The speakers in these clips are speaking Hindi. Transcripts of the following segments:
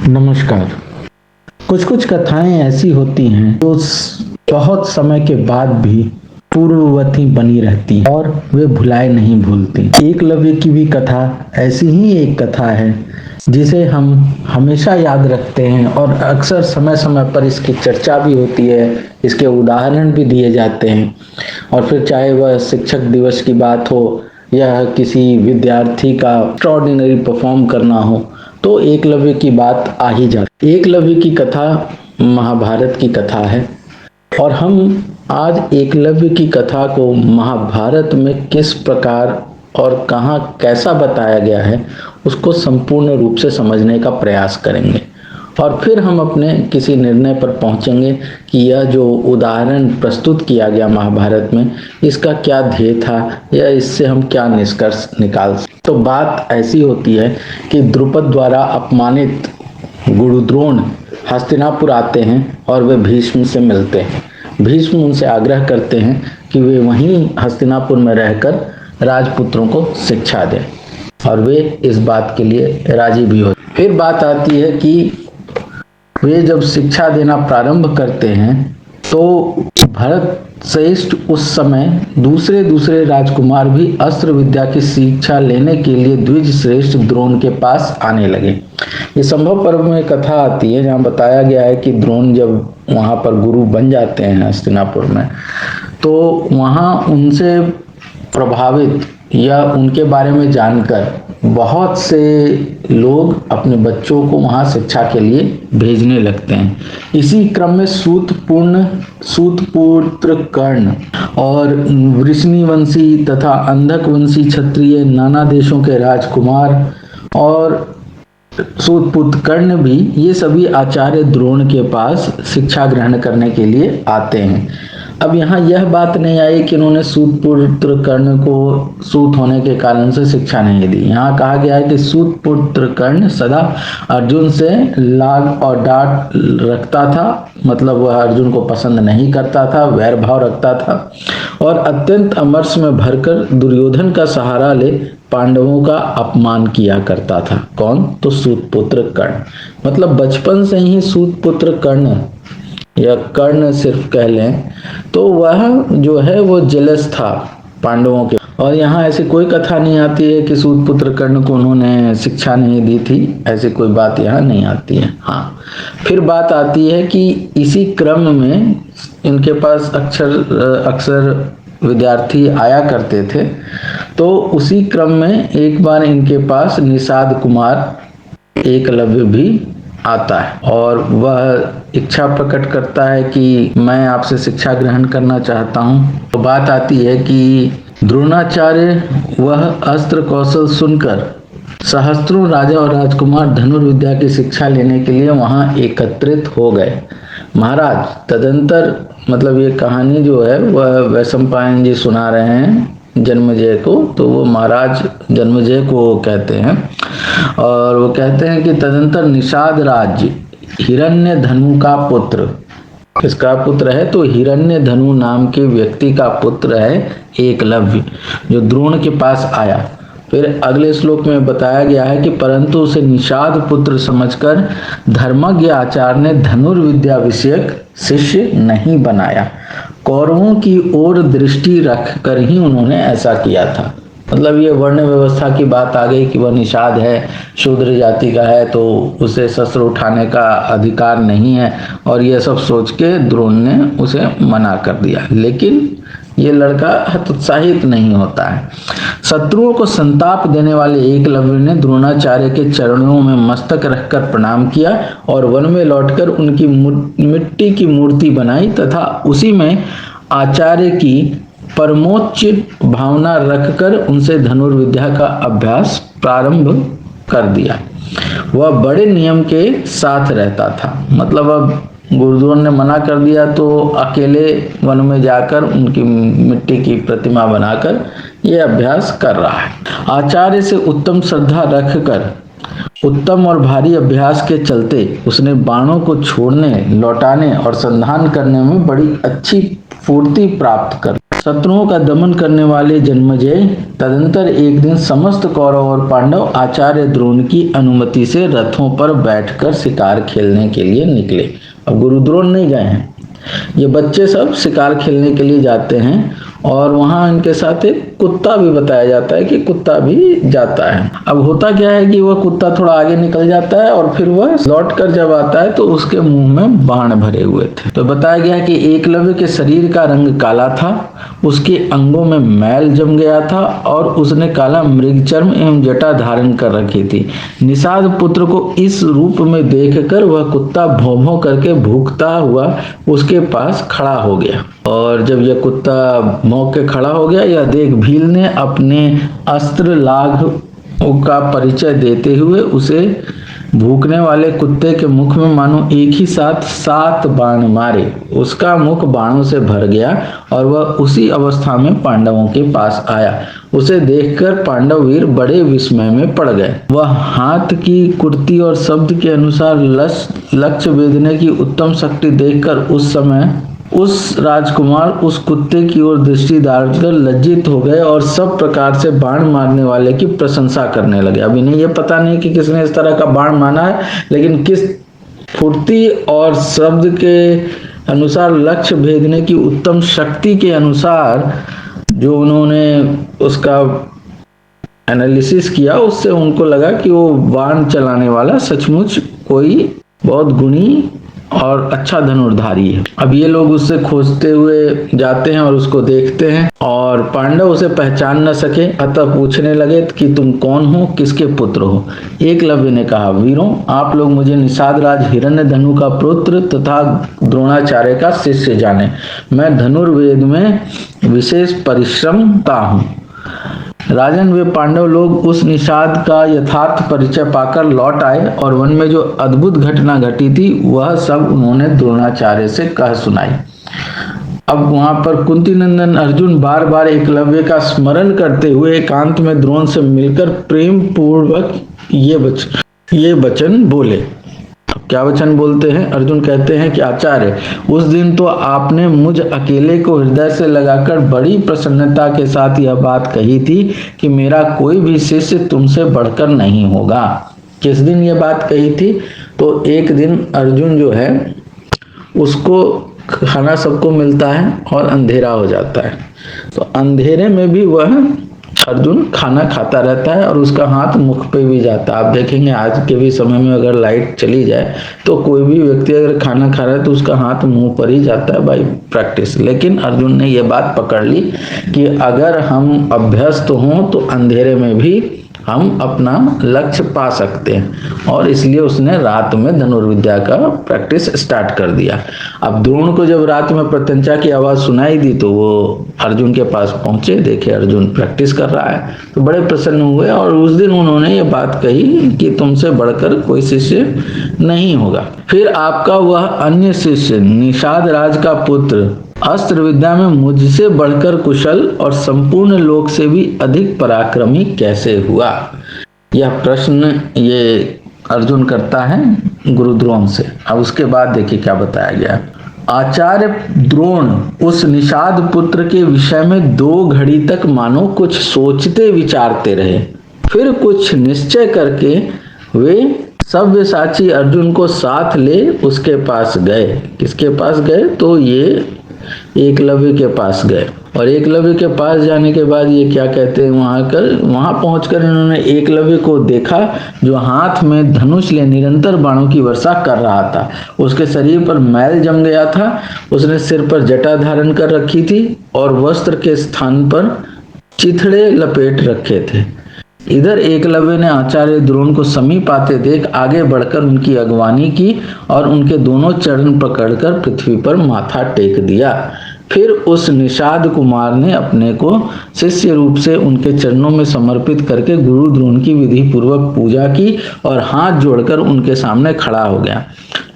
नमस्कार। कुछ कुछ कथाएं ऐसी होती हैं जो बहुत समय के बाद भी पूर्ववती बनी रहती हैं और वे भुलाए नहीं भूलती। एकलव्य की भी कथा ऐसी ही एक कथा है जिसे हम हमेशा याद रखते हैं और अक्सर समय समय पर इसकी चर्चा भी होती है, इसके उदाहरण भी दिए जाते हैं। और फिर चाहे वह शिक्षक दिवस की बात हो या किसी विद्यार्थी का एक्स्ट्राऑर्डिनरी परफॉर्म करना हो, तो एकलव्य की बात आ ही जाती। एकलव्य की कथा महाभारत की कथा है और हम आज एकलव्य की कथा को महाभारत में किस प्रकार और कहाँ कैसा बताया गया है उसको संपूर्ण रूप से समझने का प्रयास करेंगे और फिर हम अपने किसी निर्णय पर पहुंचेंगे कि यह जो उदाहरण प्रस्तुत किया गया महाभारत में, इसका क्या ध्येय था या इससे हम क्या निष्कर्ष निकाल सकते। तो बात ऐसी होती है कि द्रुपद द्वारा अपमानित गुरुद्रोण हस्तिनापुर आते हैं और वे भीष्म से मिलते हैं। भीष्म उनसे आग्रह करते हैं कि वे वहीं हस्तिनापुर में रहकर राजपुत्रों को शिक्षा दें और वे इस बात के लिए राजी भी होते। फिर बात आती है कि वे जब शिक्षा देना प्रारंभ करते हैं तो भरत श्रेष्ठ उस समय दूसरे राजकुमार भी अस्त्र विद्या की शिक्षा लेने के लिए द्विज श्रेष्ठ द्रोण के पास आने लगे। ये संभव पर्व में कथा आती है जहाँ बताया गया है कि द्रोण जब वहाँ पर गुरु बन जाते हैं हस्तिनापुर में, तो वहाँ उनसे प्रभावित या उनके बारे में जानकर बहुत से लोग अपने बच्चों को वहाँ शिक्षा के लिए भेजने लगते हैं। इसी क्रम में सूतपुत्र कर्ण और वृष्णिवंशी तथा अंधक वंशी क्षत्रिय नाना देशों के राजकुमार और सूतपुत्र कर्ण भी, ये सभी आचार्य द्रोण के पास शिक्षा ग्रहण करने के लिए आते हैं। अब यहाँ यह बात नहीं आई कि उन्होंने सूतपुत्र कर्ण को सूत होने के कारण से शिक्षा नहीं दी। यहाँ कहा गया है कि सूतपुत्र कर्ण सदा अर्जुन से लाग और डांट रखता था, मतलब वह अर्जुन को पसंद नहीं करता था, वैर भाव रखता था और अत्यंत अमर्ष में भरकर दुर्योधन का सहारा ले पांडवों का अपमान किया करता था। कौन? तो सूतपुत्र कर्ण। मतलब बचपन से ही सूतपुत्र कर्ण या कर्ण सिर्फ कह लें तो वह जो है वो जेलस था पांडवों के। और यहाँ ऐसी कोई कथा नहीं आती है कि सूतपुत्र कर्ण को उन्होंने शिक्षा नहीं दी थी, ऐसी कोई बात यहाँ नहीं आती है। हाँ, फिर बात आती है कि इसी क्रम में इनके पास अक्सर विद्यार्थी आया करते थे, तो उसी क्रम में एक बार इनके पास निषाद कुमार एकलव्य भी आता है और वह इच्छा प्रकट करता है कि मैं आपसे शिक्षा ग्रहण करना चाहता हूँ। तो बात आती है कि द्रोणाचार्य वह अस्त्र कौशल सुनकर सहस्त्रों राजा और राजकुमार धनुर्विद्या की शिक्षा लेने के लिए वहां एकत्रित हो गए। महाराज तदंतर, मतलब ये कहानी जो है वह वैशंपायन जी सुना रहे हैं जन्मेजय को, तो वो महाराज जन्मेजय को कहते हैं और वो कहते हैं कि तदंतर निषाद राज्य हिरण्य धनु का पुत्र, किसका पुत्र है? तो हिरण्य धनु नाम के व्यक्ति का पुत्र है एकलव्य, जो द्रोण के पास आया। फिर अगले श्लोक में बताया गया है कि परंतु उसे निषाद पुत्र समझकर धर्मज्ञ आचार्य ने धनुर्विद्या विषयक शिष्य नहीं बनाया। कौरवों की ओर दृष्टि रखकर ही उन्होंने ऐसा किया था। मतलब ये वर्ण व्यवस्था की बात आ गई कि वह निषाद है, शूद्र जाति का है, तो उसे शस्त्र उठाने का अधिकार नहीं है और यह सब सोच के द्रोण ने उसे मना कर दिया। लेकिन ये लड़का हतोत्साहित नहीं होता है। शत्रुओं को संताप देने वाले एकलव्य ने द्रोणाचार्य के चरणों में मस्तक रखकर प्रणाम किया और वन में लौटकर उनकी मिट्टी की मूर्ति बनाई तथा उसी में आचार्य की परमोच्च भावना रखकर उनसे धनुर्विद्या का अभ्यास प्रारंभ कर दिया। वह बड़े नियम के साथ रहता था। मतलब अब गुरुद्रोण ने मना कर दिया तो अकेले वन में जाकर उनकी मिट्टी की प्रतिमा बनाकर यह अभ्यास कर रहा है। आचार्य से उत्तम श्रद्धा रखकर उत्तम और भारी अभ्यास के चलते उसने बाणों को छोड़ने, लौटाने और संधान करने में बड़ी अच्छी फूर्ति प्राप्त कर। शत्रुओं का दमन करने वाले जन्मेजय तदंतर एक दिन समस्त कौरव और पांडव आचार्य द्रोण की अनुमति से रथों पर बैठकर शिकार खेलने के लिए निकले। अब गुरु द्रोण नहीं गए हैं, ये बच्चे सब शिकार खेलने के लिए जाते हैं और वहां इनके साथ एक कुत्ता भी बताया जाता है कि कुत्ता भी जाता है। अब होता क्या है कि वह कुत्ता थोड़ा आगे निकल जाता है और फिर वह लौट कर जब आता है तो उसके मुंह में बाण भरे हुए थे। तो बताया गया कि एकलव्य के शरीर का रंग काला था, उसके अंगों में मैल जम गया था और उसने काला मृगचर्म एवं जटा धारण कर रखी थी। निषाद पुत्र को इस रूप में देखकर वह कुत्ता भौं भौं करके भूखता हुआ उसके पास खड़ा हो गया। और जब यह कुत्ता भौं के खड़ा हो गया, यह देख भील ने अपने अस्त्र लाघ का परिचय देते हुए उसे भूखने वाले कुत्ते के मुख में मानो एक ही साथ 7 बाण मारे। उसका मुख बाणों से भर गया और वह उसी अवस्था में पांडवों के पास आया। उसे देखकर पांडव वीर बड़े विस्मय में पड़ गए। वह हाथ की कुर्ती और शब्द के अनुसार लक्ष्य भेदने की उत्तम शक्ति देखकर उस समय उस राजकुमार उस कुत्ते की ओर दृष्टि डालकर लज्जित हो गए और सब प्रकार से बाण मारने वाले की प्रशंसा करने लगे। अभी नहीं ये पता नहीं कि किसने इस तरह का बाण माना है, लेकिन किस फुर्ती और शब्द के अनुसार लक्ष्य भेदने की उत्तम शक्ति के अनुसार जो उन्होंने उसका एनालिसिस किया, उससे उनको लगा कि वो बाण चलाने वाला सचमुच कोई बहुत गुणी और अच्छा धनुर्धारी है। अब ये लोग उससे खोजते हुए जाते हैं और उसको देखते हैं और पांडव उसे पहचान न सके, अतः पूछने लगे कि तुम कौन हो, किसके पुत्र हो। एकलव्य ने कहा, वीरों, आप लोग मुझे निषाद राज हिरण्यधनु का पुत्र तथा द्रोणाचार्य का शिष्य जाने। मैं धनुर्वेद में विशेष परिश्रमता हूँ। राजन, वे पांडव लोग उस निषाद का यथार्थ परिचय पाकर लौट आए और वन में जो अद्भुत घटना घटी थी वह सब उन्होंने द्रोणाचार्य से कह सुनाई। अब वहां पर कुंती नंदन अर्जुन बार बार एकलव्य का स्मरण करते हुए एकांत में द्रोण से मिलकर प्रेम पूर्वक ये वचन बोले। क्या वचन बोलते हैं? अर्जुन कहते हैं कि आचार्य, उस दिन तो आपने मुझ अकेले को हृदय से लगाकर बड़ी प्रसन्नता के साथ यह बात कही थी कि मेरा कोई भी शिष्य तुमसे बढ़कर नहीं होगा। किस दिन यह बात कही थी? तो एक दिन अर्जुन जो है उसको खाना सबको मिलता है और अंधेरा हो जाता है, तो अंधेरे में भी वह अर्जुन खाना खाता रहता है और उसका हाथ मुख पे भी जाता है। आप देखेंगे आज के भी समय में अगर लाइट चली जाए तो कोई भी व्यक्ति अगर खाना खा रहा है तो उसका हाथ मुंह पर ही जाता है बाय प्रैक्टिस। लेकिन अर्जुन ने यह बात पकड़ ली कि अगर हम अभ्यस्त हों तो अंधेरे में भी हम अपना लक्ष्य पा सकते हैं, और इसलिए उसने रात में धनुर्विद्या का प्रैक्टिस स्टार्ट कर दिया। अब द्रोण को जब रात में प्रत्यंचा की आवाज सुनाई दी तो वो अर्जुन के पास पहुंचे, देखे अर्जुन प्रैक्टिस कर रहा है तो बड़े प्रसन्न हुए और उस दिन उन्होंने ये बात कही कि तुमसे बढ़कर कोई शिष्य नहीं होगा। फिर आपका वह अन्य शिष्य निषाद राज का पुत्र अस्त्र विद्या में मुझसे बढ़कर कुशल और संपूर्ण लोक से भी अधिक पराक्रमी कैसे हुआ? यह प्रश्न ये अर्जुन करता है गुरु द्रोण से। अब उसके बाद देखिए क्या बताया गया। आचार्य द्रोण उस निषाद पुत्र के विषय में 2 घड़ी तक मानो कुछ सोचते विचारते रहे। फिर कुछ निश्चय करके वे सव्यसाची अर्जुन को साथ ले उसके पास गए। किसके पास गए? तो ये एकलव्य के पास गए। और एकलव्य के पास जाने के बाद ये क्या कहते हैं, वहां पहुंचकर इन्होंने एकलव्य को देखा जो हाथ में धनुष ले निरंतर बाणों की वर्षा कर रहा था। उसके शरीर पर मैल जम गया था, उसने सिर पर जटा धारण कर रखी थी और वस्त्र के स्थान पर चिथड़े लपेट रखे थे। इधर एकलव्य ने आचार्य द्रोण को समीप आते देख आगे बढ़कर उनकी अगवानी की और उनके दोनों चरण पकड़कर पृथ्वी पर माथा टेक दिया। फिर उस निषाद कुमार ने अपने को शिष्य रूप से उनके चरणों में समर्पित करके गुरु द्रोण की विधि पूर्वक पूजा की और हाथ जोड़कर उनके सामने खड़ा हो गया।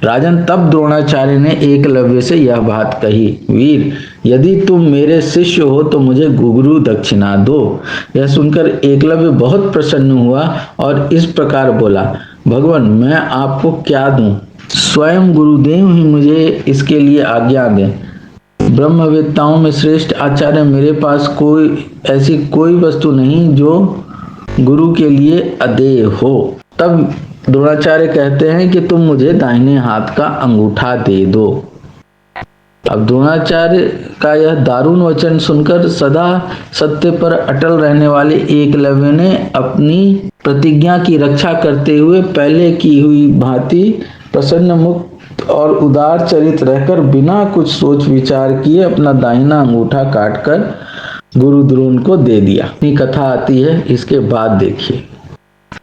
राजन, तब द्रोणाचार्य ने एकलव्य से यह बात कही, वीर, यदि तुम मेरे शिष्य हो तो मुझे गुरु दक्षिणा दो। यह सुनकर एकलव्य बहुत प्रसन्न हुआ और इस प्रकार बोला, भगवान, मैं आपको क्या दूं? स्वयं गुरुदेव ही मुझे इसके लिए आज्ञा दें। ब्रह्मवेत्ताओं में श्रेष्ठ आचार्य, मेरे पास ऐसी कोई वस्तु नहीं जो गुरु के लिए अदेय हो। तब द्रोणाचार्य कहते हैं कि तुम मुझे दाहिने हाथ का अंगूठा दे दो। अब द्रोणाचार्य का यह दारुण वचन सुनकर सदा सत्य पर अटल रहने वाले एकलव्य ने अपनी प्रतिज्ञा की रक्षा करते हुए पहले की हुई भांति प्रसन्न मुक्त और उदार चरित रहकर बिना कुछ सोच विचार किए अपना दाहिना अंगूठा काटकर गुरु द्रोण को दे दिया। ये कथा आती है, इसके बाद देखिए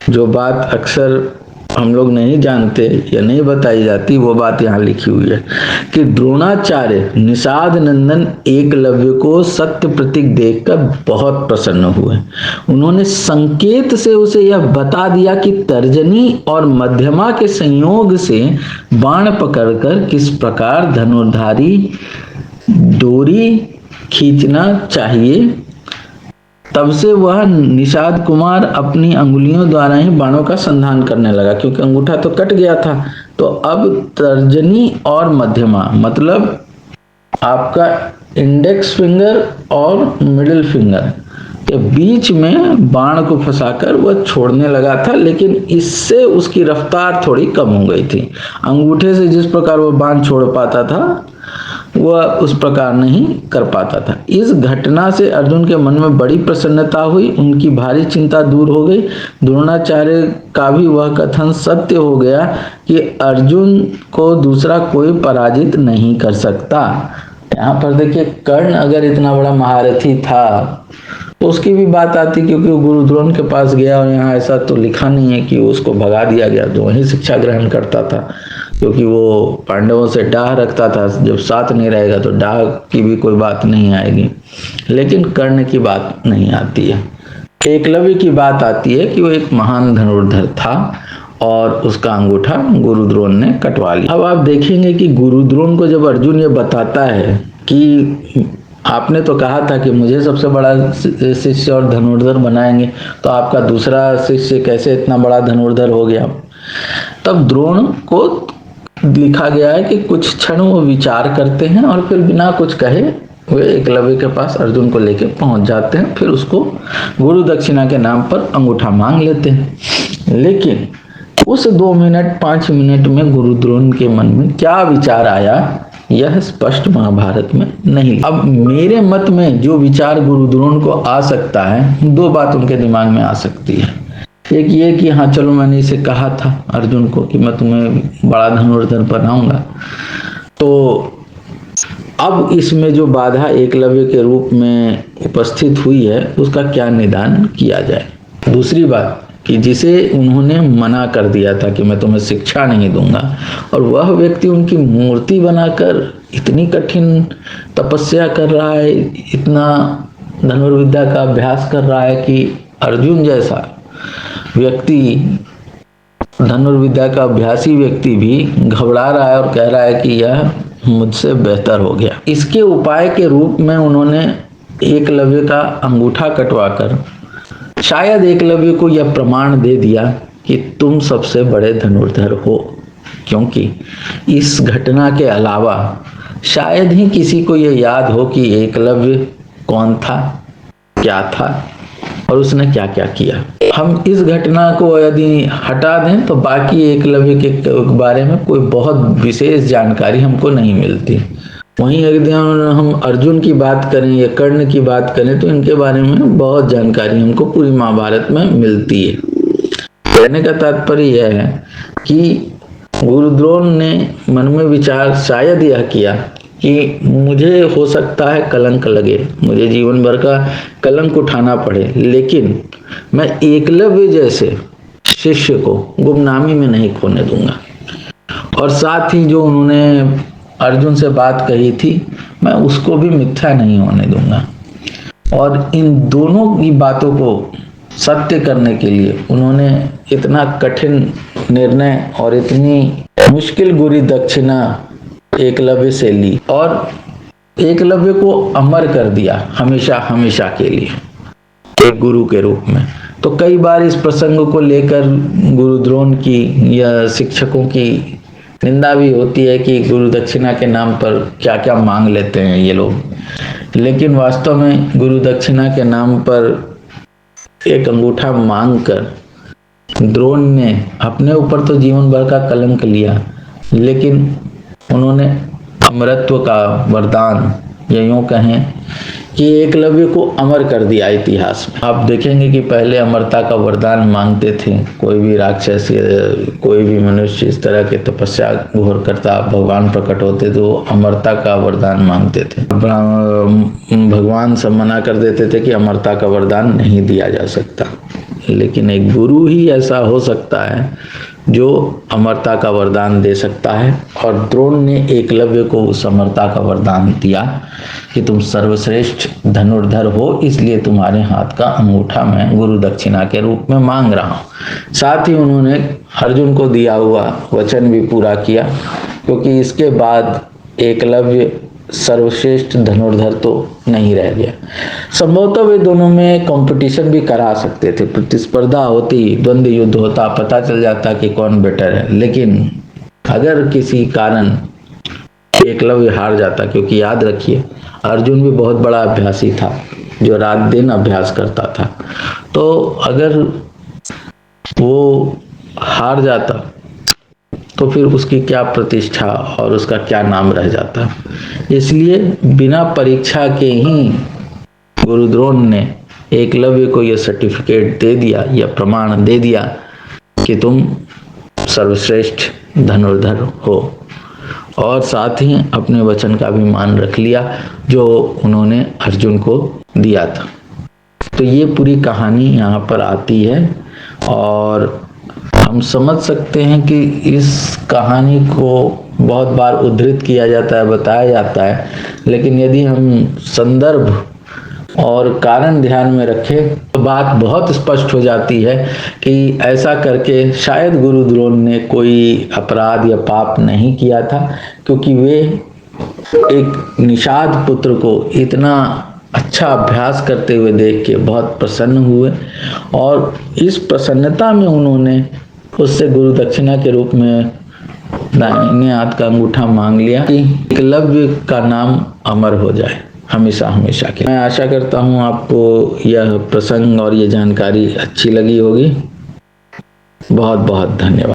जो बात अक्सर हम लोग नहीं जानते या नहीं बताई जाती, वो बात यहाँ लिखी हुई है कि द्रोणाचार्य निषाद नंदन एकलव्य को सत्य प्रतीक देखकर बहुत प्रसन्न हुए। उन्होंने संकेत से उसे यह बता दिया कि तर्जनी और मध्यमा के संयोग से बाण पकड़कर किस प्रकार धनुर्धारी डोरी खींचना चाहिए। तब से वह निषाद कुमार अपनी अंगुलियों द्वारा ही बाणों का संधान करने लगा, क्योंकि अंगूठा तो कट गया था। तो अब तर्जनी और मध्यमा मतलब आपका इंडेक्स फिंगर और मिडिल फिंगर के बीच में बाण को फंसाकर वह छोड़ने लगा था, लेकिन इससे उसकी रफ्तार थोड़ी कम हो गई थी। अंगूठे से जिस प्रकार वह बाण छोड़ पाता था वह उस प्रकार नहीं कर पाता था। इस घटना से अर्जुन के मन में बड़ी प्रसन्नता हुई, उनकी भारी चिंता दूर हो गई। द्रोणाचार्य का भी वह कथन सत्य हो गया कि अर्जुन को दूसरा कोई पराजित नहीं कर सकता। यहाँ पर देखिए कर्ण अगर इतना बड़ा महारथी था तो उसकी भी बात आती, क्योंकि वो गुरु द्रोण के पास गया और यहाँ ऐसा तो लिखा नहीं है कि उसको भगा दिया गया, तो वहीं शिक्षा ग्रहण करता था, क्योंकि वो पांडवों से डाह रखता था। जब साथ नहीं रहेगा तो डाह की भी कोई बात नहीं आएगी। लेकिन कर्ण की बात नहीं आती है। एकलव्य की बात आती है कि वो एक महान धनुर्धर था और उसका अंगूठा गुरु द्रोण ने कटवा लिया। अब आप देखेंगे कि गुरु द्रोण को जब अर्जुन ये बताता है कि आपने तो कहा था कि मुझे सबसे बड़ा शिष्य और धनुर्धर बनाएंगे, तो आपका दूसरा शिष्य कैसे इतना बड़ा धनुर्धर हो गया। तब द्रोण को लिखा गया है कि कुछ क्षण वो विचार करते हैं और फिर बिना कुछ कहे वे एकलव्य के पास अर्जुन को लेकर पहुंच जाते हैं, फिर उसको गुरु दक्षिणा के नाम पर अंगूठा मांग लेते हैं। लेकिन उस 2 मिनट 5 मिनट में गुरु द्रोण के मन में क्या विचार आया यह स्पष्ट महाभारत में नहीं। अब मेरे मत में जो विचार गुरु द्रोण को आ सकता है, 2 बात उनके दिमाग में आ सकती है। एक ये कि हाँ चलो मैंने इसे कहा था अर्जुन को कि मैं तुम्हें बड़ा धनुर्धर बनाऊंगा, तो अब इसमें जो बाधा एकलव्य के रूप में उपस्थित हुई है उसका क्या निदान किया जाए। दूसरी बात कि जिसे उन्होंने मना कर दिया था कि मैं तुम्हें शिक्षा नहीं दूंगा, और वह व्यक्ति उनकी मूर्ति बनाकर इतनी कठिन तपस्या कर रहा है, इतना धनुर्विद्या का अभ्यास कर रहा है कि अर्जुन जैसा व्यक्ति, धनुर्विद्या का अभ्यासी व्यक्ति भी घबरा रहा है और कह रहा है कि यह मुझसे बेहतर हो गया। इसके उपाय के रूप में उन्होंने एकलव्य का अंगूठा कटवाकर शायद एकलव्य को यह प्रमाण दे दिया कि तुम सबसे बड़े धनुर्धर हो, क्योंकि इस घटना के अलावा शायद ही किसी को यह याद हो कि एकलव्य कौन था, क्या था और उसने क्या क्या किया। हम इस घटना को यदि हटा दें तो बाकी एकलव्य के बारे में कोई बहुत विशेष जानकारी हमको नहीं मिलती। वहीं यदि हम अर्जुन की बात करें या कर्ण की बात करें तो इनके बारे में बहुत जानकारी हमको पूरी महाभारत में मिलती है। कहने का तात्पर्य यह है कि गुरु द्रोण ने मन में विचार शायद यह किया कि मुझे हो सकता है कलंक लगे, मुझे जीवन भर का कलंक उठाना पड़े, लेकिन मैं एकलव्य जैसे शिष्य को गुमनामी में नहीं खोने दूंगा। और साथ ही जो उन्होंने अर्जुन से बात कही थी मैं उसको भी मिथ्या नहीं होने दूंगा। और इन दोनों की बातों को सत्य करने के लिए उन्होंने इतना कठिन निर्णय और इतनी मुश्किल गुरु दक्षिणा एकलव्य से ली और एकलव्य को अमर कर दिया हमेशा हमेशा के लिए एक गुरु के रूप में। तो कई बार इस प्रसंग को लेकर गुरु द्रोण की या शिक्षकों की निंदा भी होती है कि गुरु दक्षिणा के नाम पर क्या क्या मांग लेते हैं ये लोग, लेकिन वास्तव में गुरु दक्षिणा के नाम पर एक अंगूठा मांग कर द्रोण ने अपने ऊपर तो जीवन भर का कलंक लिया, लेकिन उन्होंने अमरत्व का वरदान, या यूं कहें कि एकलव्य को अमर कर दिया इतिहास में। आप देखेंगे कि पहले अमरता का वरदान मांगते थे, कोई भी राक्षस या कोई भी मनुष्य इस तरह के तपस्या घोर करता, भगवान प्रकट होते तो अमरता का वरदान मांगते थे। भगवान सब मना कर देते थे कि अमरता का वरदान नहीं दिया जा सकता, लेकिन एक गुरु ही ऐसा हो सकता है जो अमरता का वरदान दे सकता है। और द्रोण ने एकलव्य को उस अमरता का वरदान दिया कि तुम सर्वश्रेष्ठ धनुर्धर हो, इसलिए तुम्हारे हाथ का अंगूठा मैं गुरु दक्षिणा के रूप में मांग रहा हूँ। साथ ही उन्होंने अर्जुन को दिया हुआ वचन भी पूरा किया, क्योंकि इसके बाद एकलव्य सर्वश्रेष्ठ धनुर्धर तो नहीं रह गया। संभवतः वे दोनों में कंपटीशन भी करा सकते थे, प्रतिस्पर्धा होती, द्वंद्व युद्ध होता, पता चल जाता कि कौन बेटर है। लेकिन अगर किसी कारण एकलव्य हार जाता, क्योंकि याद रखिए अर्जुन भी बहुत बड़ा अभ्यासी था जो रात दिन अभ्यास करता था, तो अगर वो हार जाता तो फिर उसकी क्या प्रतिष्ठा और उसका क्या नाम रह जाता। इसलिए बिना परीक्षा के ही गुरु द्रोण ने एकलव्य को यह सर्टिफिकेट दे दिया, यह प्रमाण दे दिया कि तुम सर्वश्रेष्ठ धनुर्धर हो, और साथ ही अपने वचन का भी मान रख लिया जो उन्होंने अर्जुन को दिया था। तो ये पूरी कहानी यहाँ पर आती है, और हम समझ सकते हैं कि इस कहानी को बहुत बार उद्धृत किया जाता है, बताया जाता है, लेकिन यदि हम संदर्भ और कारण ध्यान में रखें तो बात बहुत स्पष्ट हो जाती है कि ऐसा करके शायद गुरु द्रोण ने कोई अपराध या पाप नहीं किया था, क्योंकि वे एक निषाद पुत्र को इतना अच्छा अभ्यास करते हुए देख के बहुत प्रसन्न हुए, और इस प्रसन्नता में उन्होंने उससे गुरु दक्षिणा के रूप में दाहिने हाथ का अंगूठा मांग लिया कि एकलव्य का नाम अमर हो जाए हमेशा हमेशा के। मैं आशा करता हूँ आपको यह प्रसंग और ये जानकारी अच्छी लगी होगी। बहुत बहुत धन्यवाद।